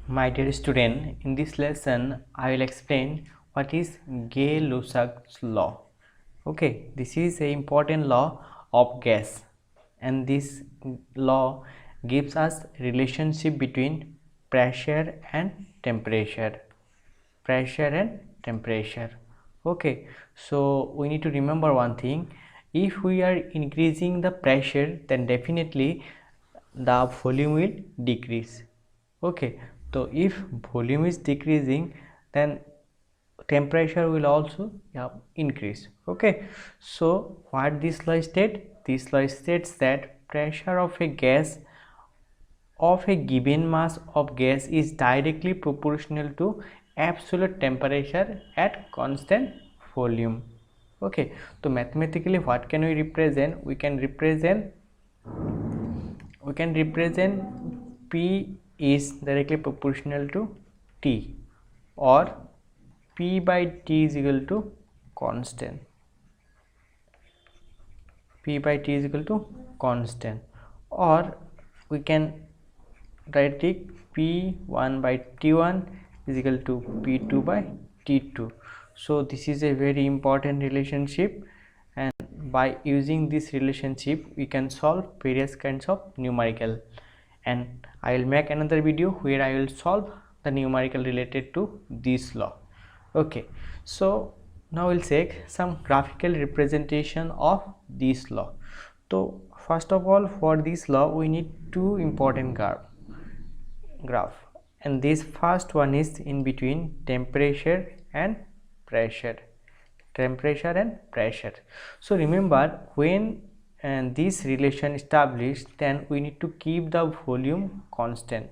My dear student, in this lesson I will explain what is Gay-Lussac's law. Okay, this is an important law of gas, and this law gives us relationship between pressure and temperature. Pressure and temperature. Okay, so we need to remember one thing. If we are increasing the pressure, then definitely the volume will decrease. Okay, so if volume is decreasing, then temperature will also increase. Okay, so what this law states? This law states that pressure of a gas of a given mass of gas is directly proportional to absolute temperature at constant volume. Okay, so mathematically what can we represent? We can represent P is directly proportional to T, or P by T is equal to constant. P by T is equal to constant, or we can write it P1 by T1 is equal to P2 by T2. So this is a very important relationship, and by using this relationship we can solve various kinds of numerical, and I will make another video where I will solve the numerical related to this law. Okay, so now we'll take some graphical representation of this law. So first of all, for this law we need two important graph, and this first one is in between temperature and pressure. So remember, when this relation established, then we need to keep the volume constant.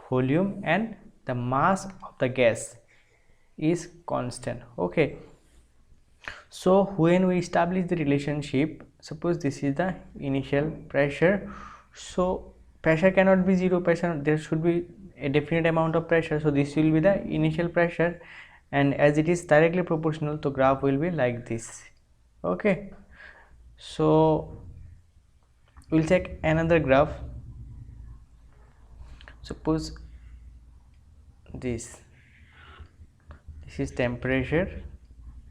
Volume and the mass of the gas is constant. Okay, so when we establish the relationship, suppose this is the initial pressure, so pressure cannot be zero. Pressure, there should be a definite amount of pressure, so this will be the initial pressure, and as it is directly proportional, the graph will be like this. Okay, so we'll take another graph. Suppose this is temperature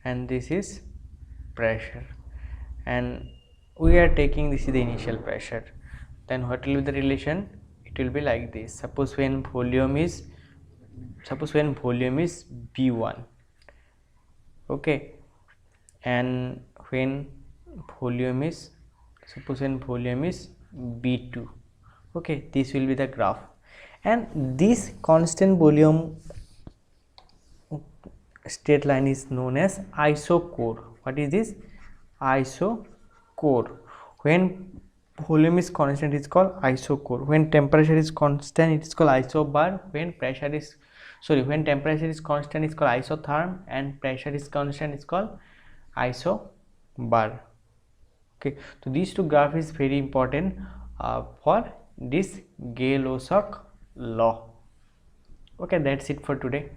and this is pressure, and we are taking this is the initial pressure. Then what will be the relation? It will be like this. Suppose when volume is B1, okay, and when volume is B2, okay, this will be the graph, and this constant volume straight line is known as isochore. What is this? Isochore. When volume is constant, it is called isochore. When temperature is constant, it is called isobar. When temperature is constant, it's called isotherm, and pressure is constant, it's called isobar. Okay, so these two graphs is very important for this Gay-Lussac law. Okay, that's it for today.